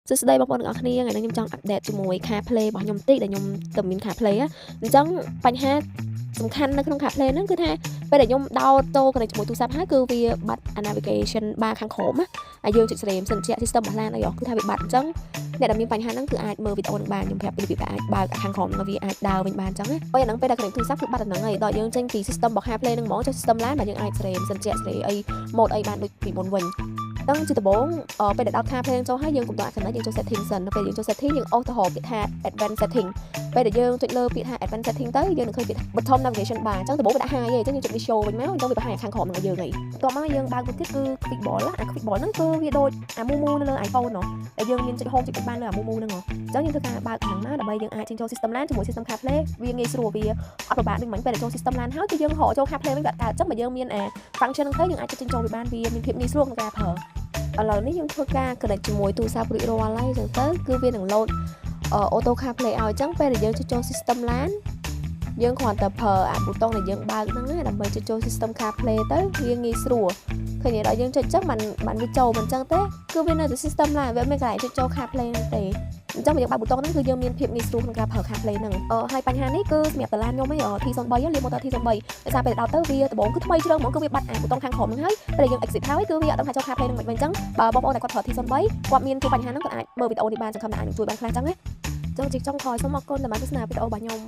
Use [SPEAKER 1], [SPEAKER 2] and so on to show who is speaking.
[SPEAKER 1] សួស្តីបងប្អូនទាំងអស់គ្នាថ្ងៃនេះខ្ញុំចង់អាប់ដេតជាមួយ CarPlay របស់ខ្ញុំតិចដែលខ្ញុំទៅមាន CarPlay អញ្ចឹងបញ្ហាសំខាន់នៅក្នុង CarPlay ហ្នឹងគឺថាពេលដែលខ្ញុំដោតចូល connect ជាមួយទូរស័ព្ទហើយគឺវាបាត់ navigation bar ខាងក្រោមណាហើយយើងចុច stream សិនជា system របស់ឡានអីគឺថាវាបាត់អញ្ចឹងអ្នកដែលមានបញ្ហាហ្នឹងគឺអាចមើលវីដេអូនឹងបានខ្ញុំប្រាប់ពីរបៀបអាចបើកខាងក្រោមហ្នឹងវាអាចដើរវិញបានអញ្ចឹងណាពេលហ្នឹងពេលដែល connect ទូរស័ព្ទគឺបាត់ហ្នឹងហើយដល់យើងចេញពី system របស់ CarPlay ហ្នឹងហ្មងចុច system ឡានបាទយើងអាច stream សិនជា stream អី mode អីបានដូចពីមុនវិញដល់ជាដំបូងពេលដែលដោត CarPlay ចូលហើយយើងកំដរ connect យើងចូល setting សិនពេលយើងចូល setting យើងអូសទៅរកពាក្យថា advanced setting ពេលដែលយើងចុចលើពាក្យថា advanced setting ទៅយើងនឹងឃើញពាក្យថា bottom navigation bar អញ្ចឹងដំបូងវាដាក់ high ទេអញ្ចឹងយើងចុចវា show វិញមកអញ្ចឹងវាបង្ហាញខាងក្រោមនឹងឲ្យយើងហីបន្ទាប់មកយើងបើកមួយទៀតគឺ quick ball អា quick ball ហ្នឹងគឺវាដូចអា Mumu នៅលើ iPhone ណោះដែលយើងមានចុច home ចុចបានលើអា Mumu ហ្នឹងហ៎អញ្ចឹងយើងធ្វើការបើកហ្នឹងណាដើម្បីយើងអាចចេញចូល system LAN ជាមួយ system CarPlay វាងាយស្រួលវាអត់ពិបាកដូចមិញពេលដែលចូល system LAN ហើយគឺយើងរកចូល CarPlay វិញវាអត់កើតអញ្ចឹងបើយើងមានអា function ហ្នឹងទៅយើងអាចចេញចូលវាបានវាមានភាពងាយស្រួលក្នុងការប្រើឥឡូវនេះយើងធ្វើការ connect ជាមួយទូរស័ព្ទរួចរាល់ហើយអញ្ចឹងទៅគឺវានឹង load auto CarPlay ឲ្យអញ្ចឹងពេលដែលយើងចូល system LAN យើងគ្រាន់តែប្រើអាប៊ូតុងដែលយើងបើកហ្នឹងណាដើម្បីចូល system CarPlay ទៅវាងាយស្រួលឃើញដល់យើងចុចអញ្ចឹងมันវាចូលមិនអញ្ចឹងទេគឺវានៅតែ system LAN វាមានកន្លែងចូល CarPlay ហ្នឹងទេអញ្ចឹងបើយើងបើកប៊ូតុងហ្នឹងគឺយើងមានភាពងាយស្រួលក្នុងការប្រើ CarPlay ហ្នឹងហើយបញ្ហានេះគឺសម្រាប់តឡានខ្ញុំឯង T03 លាមកដល់ T03 ដោយសារពេលដោតទៅវាដំបូងគឺថ្មីជ្រុងហ្មងគឺវាបាត់អាប៊ូតុងខាងក្រោមហ្នឹងហើយពេលយើង exit ហើយគឺវាអត់ដឹងថាចូល CarPlay ហ្នឹងមិនវិញអញ្ចឹងបើបងប្អូនដែលគាត់ប្រើ T03 គាត់មានជួបបញ្ហាហ្នឹងគាត់អាចមើលវីដេអូនេះបានសង្ឃឹមថាអាចនឹងជួយបានខ្លះអញ្ចឹងណាចឹងជីកចុងក្រោយសូមអរគុណដែលបានទស្សនាវីដេអូរបស់ខ្ញុំ